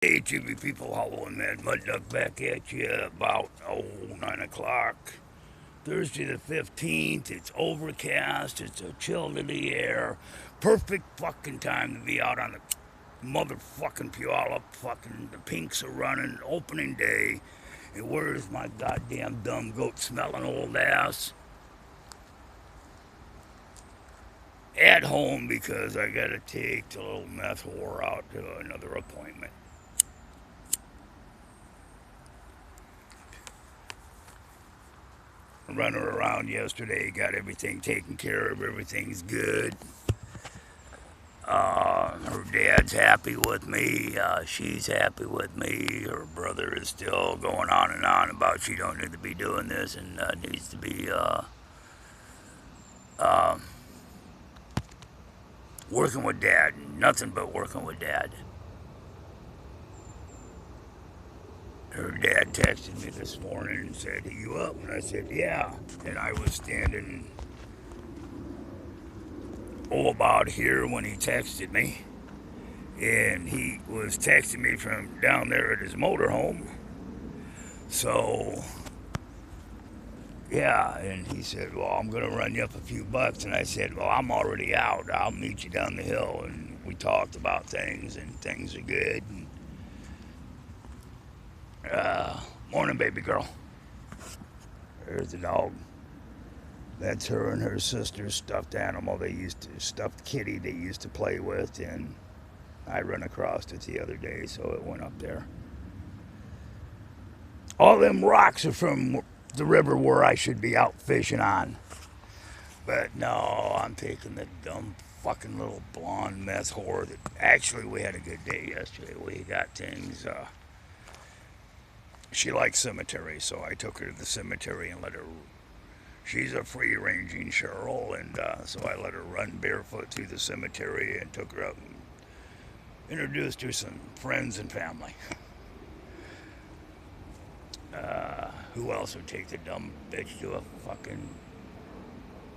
Hey, Jimmy people, Hollow and Mad Mud Duck back at you about 9 o'clock. Thursday the 15th. It's overcast. It's a chill in the air. Perfect fucking time to be out on the motherfucking Puyallup. Fucking the Pinks are running. Opening day. And where's my goddamn dumb goat smelling old ass? At home because I gotta take the little meth whore out to another appointment. Running around yesterday, got everything taken care of, everything's good. Her dad's happy with me, she's happy with me. Her brother is still going on and on about she don't need to be doing this and needs to be uh, working with dad. Nothing but working with dad. Her dad texted me this morning and said, "Are you up?" And I said, "Yeah." And I was standing about here when he texted me. And he was texting me from down there at his motorhome. So, yeah, and he said, "Well, I'm going to run you up a few bucks." And I said, "Well, I'm already out. I'll meet you down the hill." And we talked about things, and things are good. And, morning, baby girl. There's the dog. That's her and her sister's stuffed animal. Stuffed kitty they used to play with, and I run across it the other day, so it went up there. All them rocks are from the river where I should be out fishing on. But no, I'm taking the dumb fucking little blonde meth whore that actually we had a good day yesterday. We got things. She likes cemetery, so I took her to the cemetery and let her. She's a free ranging Cheryl, and so I let her run barefoot through the cemetery and took her up and introduced her to some friends and family. Who else would take the dumb bitch to a fucking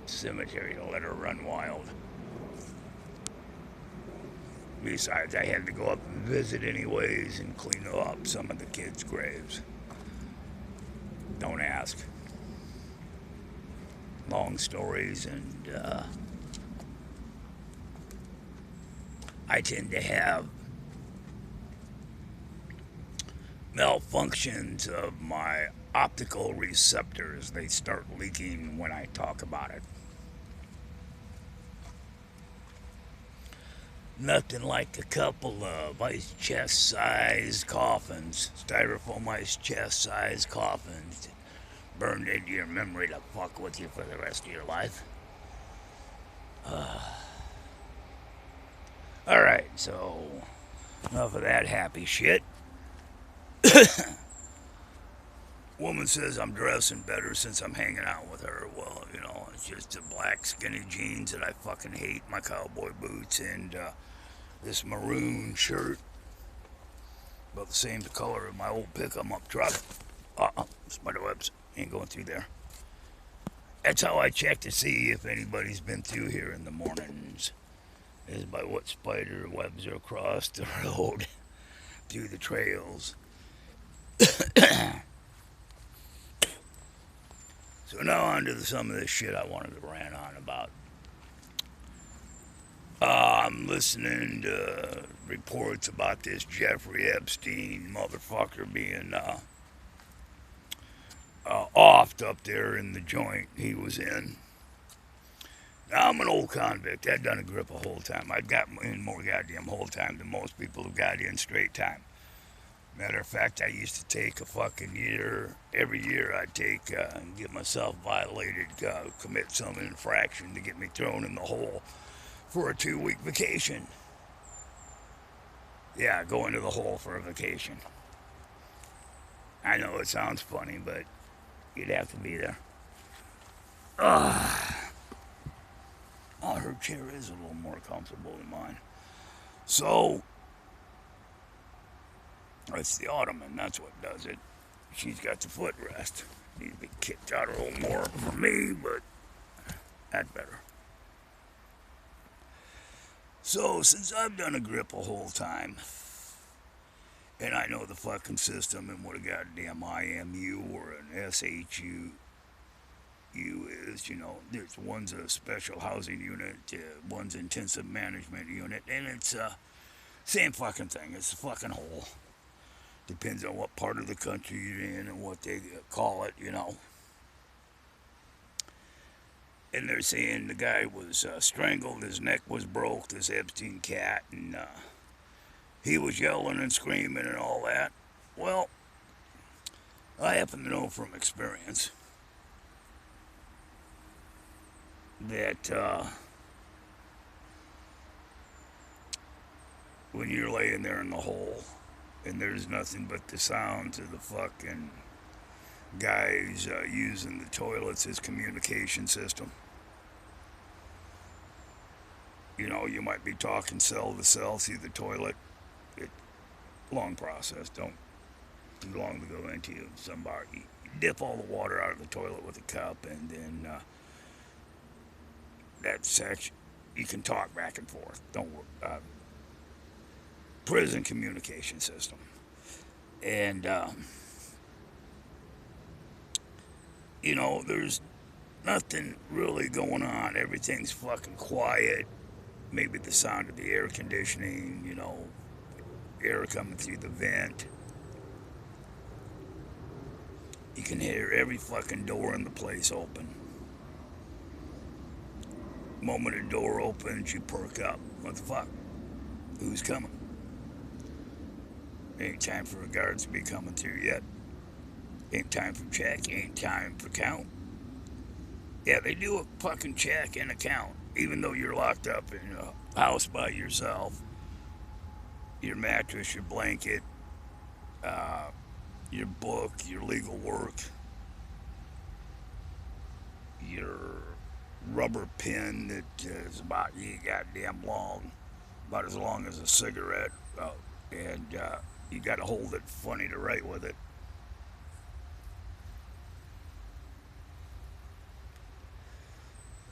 cemetery to let her run wild? Besides, I had to go up and visit anyways and clean up some of the kids' graves. Don't ask. Long stories, and I tend to have malfunctions of my optical receptors. They start leaking when I talk about it. Nothing like a couple of ice chest sized coffins, styrofoam ice chest sized coffins burned into your memory to fuck with you for the rest of your life. Alright, so enough of that happy shit. Woman says I'm dressing better since I'm hanging out with her. Well, it's just the black skinny jeans that I fucking hate, my cowboy boots, and this maroon shirt, about the same color of my old pickup truck. Spiderwebs ain't going through there. That's how I check to see if anybody's been through here in the mornings, is by what spider webs are across the road through the trails. So now on to some of this shit I wanted to rant on about. I'm listening to reports about this Jeffrey Epstein motherfucker being offed up there in the joint he was in. Now, I'm an old convict. I've done a grip a whole time. I've got in more goddamn whole time than most people who got in straight time. Matter of fact, I used to take a fucking year. Every year I'd take and get myself violated, commit some infraction to get me thrown in the hole for a 2-week vacation. Yeah, go into the hole for a vacation. I know it sounds funny, but you'd have to be there. Oh, her chair is a little more comfortable than mine. So, it's the ottoman, that's what does it. She's got the footrest. Needs to be kicked out a little more for me, but that's better. So, since I've done a grip a whole time, the fucking system and what a goddamn IMU or an SHU is. There's one's a special housing unit, one's intensive management unit, and it's same fucking thing. It's a fucking hole. Depends on what part of the country you're in and what they call it. And they're saying the guy was strangled, his neck was broke, this Epstein cat, and he was yelling and screaming and all that. Well, I happen to know from experience that when you're laying there in the hole and there's nothing but the sounds of the fucking guys using the toilets as communication system. You might be talking cell to cell through the toilet. It's a long process. Don't too long to go into. Somebody you dip all the water out of the toilet with a cup, and then that's actually you can talk back and forth. Don't worry. Prison communication system, and there's nothing really going on. Everything's fucking quiet. Maybe the sound of the air conditioning, air coming through the vent. You can hear every fucking door in the place open. The moment a door opens, you perk up. What the fuck? Who's coming? Ain't time for the guards to be coming through yet. Ain't time for check. Ain't time for count. Yeah, they do a fucking check and a count. Even though you're locked up in a house by yourself, your mattress, your blanket, your book, your legal work, your rubber pin that is about goddamn long, about as long as a cigarette, and you got to hold it funny to write with it.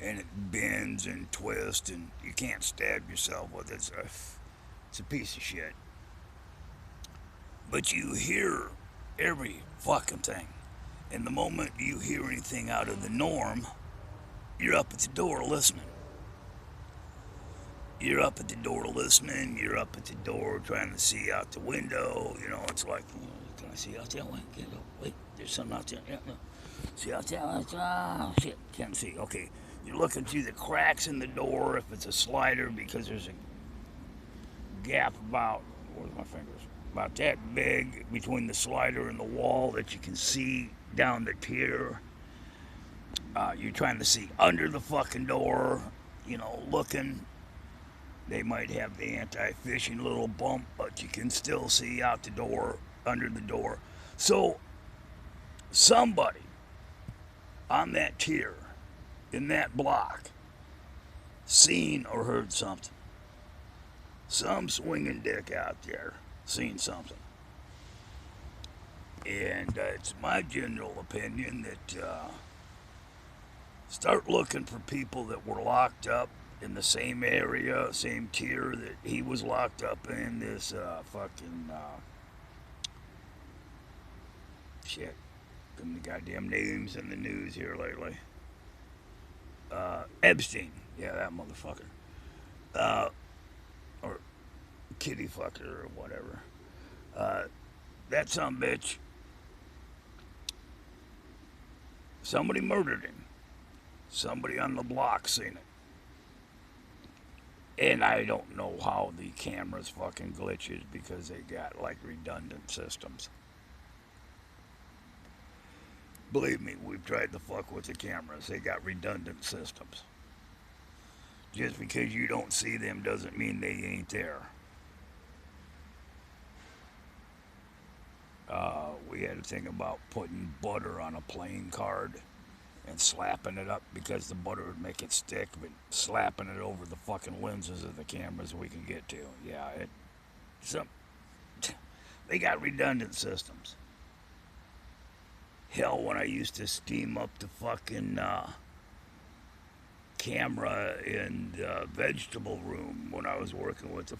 And it bends and twists, and you can't stab yourself with it. It's a piece of shit. But you hear every fucking thing. And the moment you hear anything out of the norm, you're up at the door listening. You're up at the door listening. You're up at the door trying to see out the window. It's like, can I see out there? Wait, there's something out there. Yeah, no. See out there? Oh, shit, can't see. Okay. You're looking through the cracks in the door if it's a slider because there's a gap where's my fingers? About that big between the slider and the wall that you can see down the tier. You're trying to see under the fucking door, looking. They might have the anti-fishing little bump, but you can still see out the door, under the door. So, somebody on that tier in that block seen or heard something. Some swinging dick out there seen something. And it's my general opinion that start looking for people that were locked up in the same area, same tier that he was locked up in. This fucking shit. Them the goddamn names in the news here lately. Epstein. Yeah, that motherfucker. Or kitty fucker or whatever. That sumbitch. Somebody murdered him. Somebody on the block seen it. And I don't know how the cameras fucking glitches because they got like redundant systems. Believe me, we've tried to fuck with the cameras. They got redundant systems. Just because you don't see them doesn't mean they ain't there. We had a thing about putting butter on a playing card and slapping it up because the butter would make it stick, but slapping it over the fucking lenses of the cameras we can get to. Yeah, they got redundant systems. Hell, when I used to steam up the fucking camera in the vegetable room when I was working with the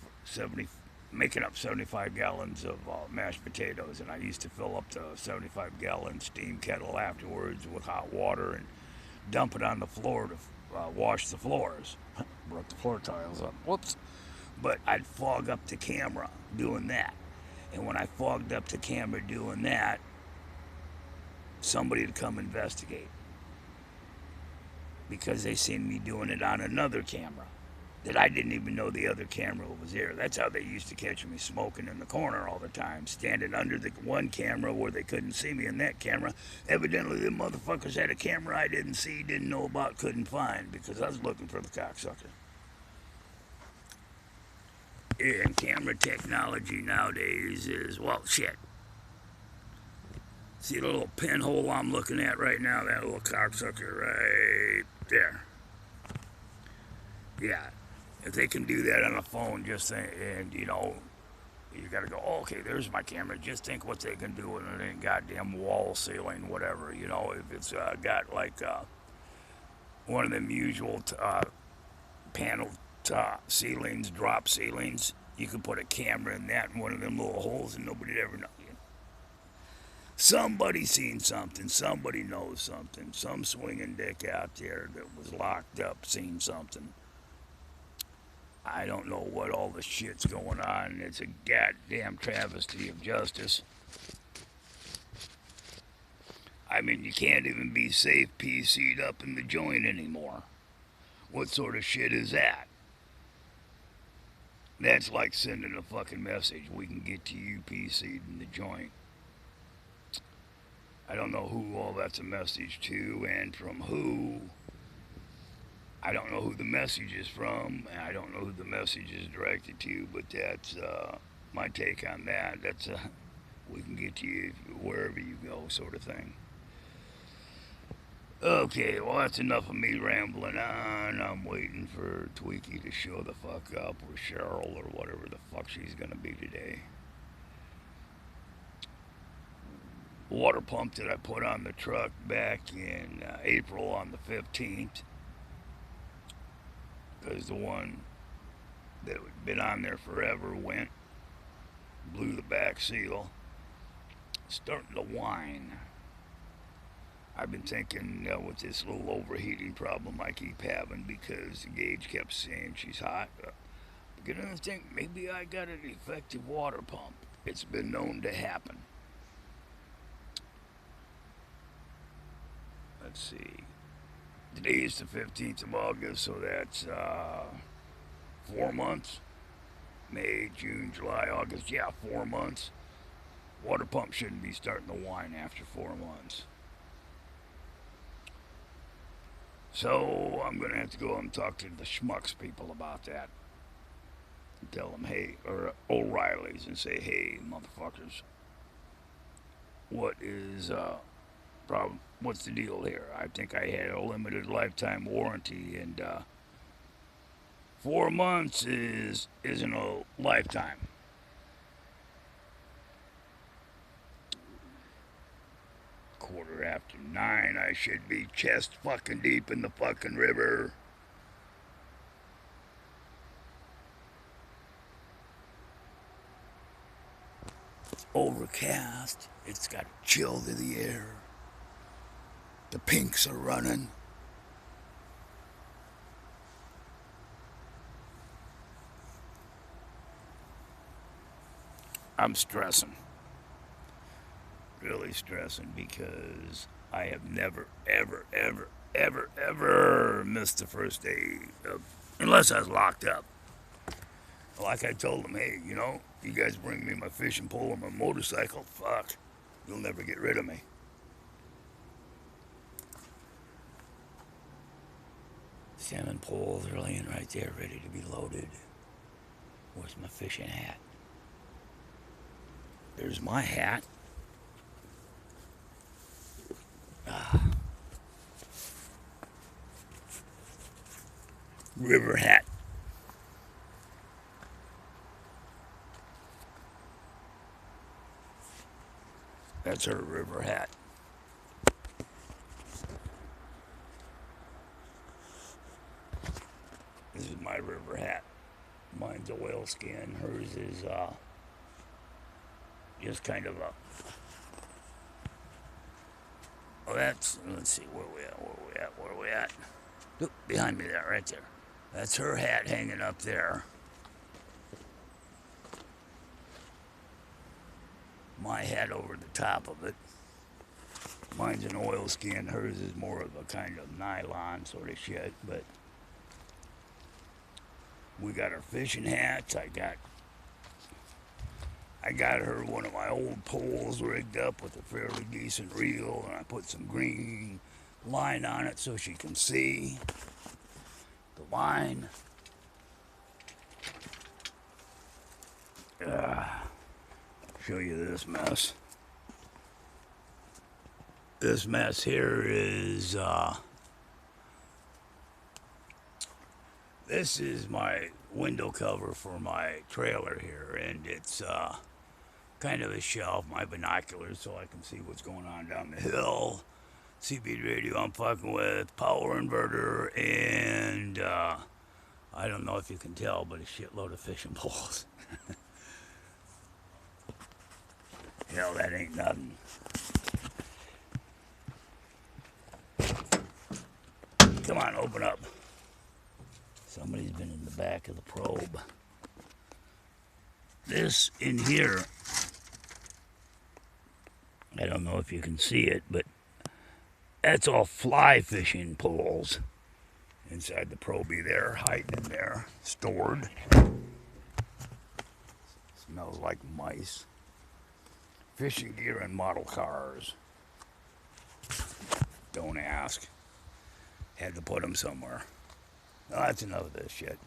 making up 75 gallons of mashed potatoes, and I used to fill up the 75-gallon steam kettle afterwards with hot water and dump it on the floor to wash the floors. Broke the floor tiles up. Whoops. But I'd fog up the camera doing that. And when I fogged up the camera doing that, somebody would come investigate because they seen me doing it on another camera that I didn't even know the other camera was there. That's how they used to catch me smoking in the corner all the time, standing under the one camera where they couldn't see me in that camera. Evidently, the motherfuckers had a camera I didn't see, didn't know about, couldn't find because I was looking for the cocksucker. And camera technology nowadays is, well, shit. See the little pinhole I'm looking at right now? That little cocksucker right there. Yeah. If they can do that on a phone, just and you know, you gotta go, oh, okay, there's my camera. Just think what they can do with it in goddamn wall, ceiling, whatever. You know, if it's got like one of them usual panel ceilings, drop ceilings, you can put a camera in that in one of them little holes and nobody'd ever know. Somebody seen something. Somebody knows something. Some swinging dick out there that was locked up seen something. I don't know what all the shit's going on. It's a goddamn travesty of justice. I mean, you can't even be safe PC'd up in the joint anymore. What sort of shit is that? That's like sending a fucking message. We can get to you PC'd in the joint. I don't know who all that's a message to and from who. I don't know who the message is from. I don't know who the message is directed to, but that's my take on that. That's we can get to you wherever you go sort of thing. Okay, well, that's enough of me rambling on. I'm waiting for Tweaky to show the fuck up, or Cheryl, or whatever the fuck she's gonna be today. Water pump that I put on the truck back in April on the 15th, because the one that had been on there forever went, blew the back seal, starting to whine. I've been thinking with this little overheating problem I keep having because the gauge kept saying she's hot. I'm beginning to think maybe I got an defective water pump. It's been known to happen. Let's see. Today is the 15th of August, so that's 4 months. May, June, July, August. Yeah, 4 months. Water pump shouldn't be starting to whine after 4 months. So I'm going to have to go and talk to the schmucks people about that. Tell them, hey, or O'Reilly's, and say, hey, motherfuckers, what is problem? What's the deal here? I think I had a limited lifetime warranty, and 4 months isn't a lifetime. Quarter after 9, I should be chest fucking deep in the fucking river. It's overcast. It's got a chill to the air. The pinks are running. I'm stressing. Really stressing because I have never, ever, ever, ever, ever missed the first day of, unless I was locked up. Like I told them, hey, you know, you guys bring me my fishing pole or my motorcycle, fuck, you'll never get rid of me. Salmon poles are laying right there, ready to be loaded. Where's my fishing hat? There's my hat. River hat. That's her river hat. This is my river hat. Mine's oil skin. Hers is just kind of a. Oh, that's. Let's see, where we at? Look, behind me there, right there. That's her hat hanging up there. My hat over the top of it. Mine's an oil skin. Hers is more of a kind of nylon sort of shit, but we got our fishing hats. I got her one of my old poles rigged up with a fairly decent reel, and I put some green line on it so she can see the line. Show you this mess. This mess here is, this is my window cover for my trailer here, and it's kind of a shelf, my binoculars, so I can see what's going on down the hill. CB radio I'm fucking with, power inverter, and I don't know if you can tell, but a shitload of fishing poles. Hell, that ain't nothing. Come on, open up. Somebody's been in the back of the probe. This in here, I don't know if you can see it, but that's all fly fishing poles inside the Proby there, hiding in there, stored. Smells like mice. Fishing gear and model cars. Don't ask. Had to put them somewhere. Oh, that's enough of this shit.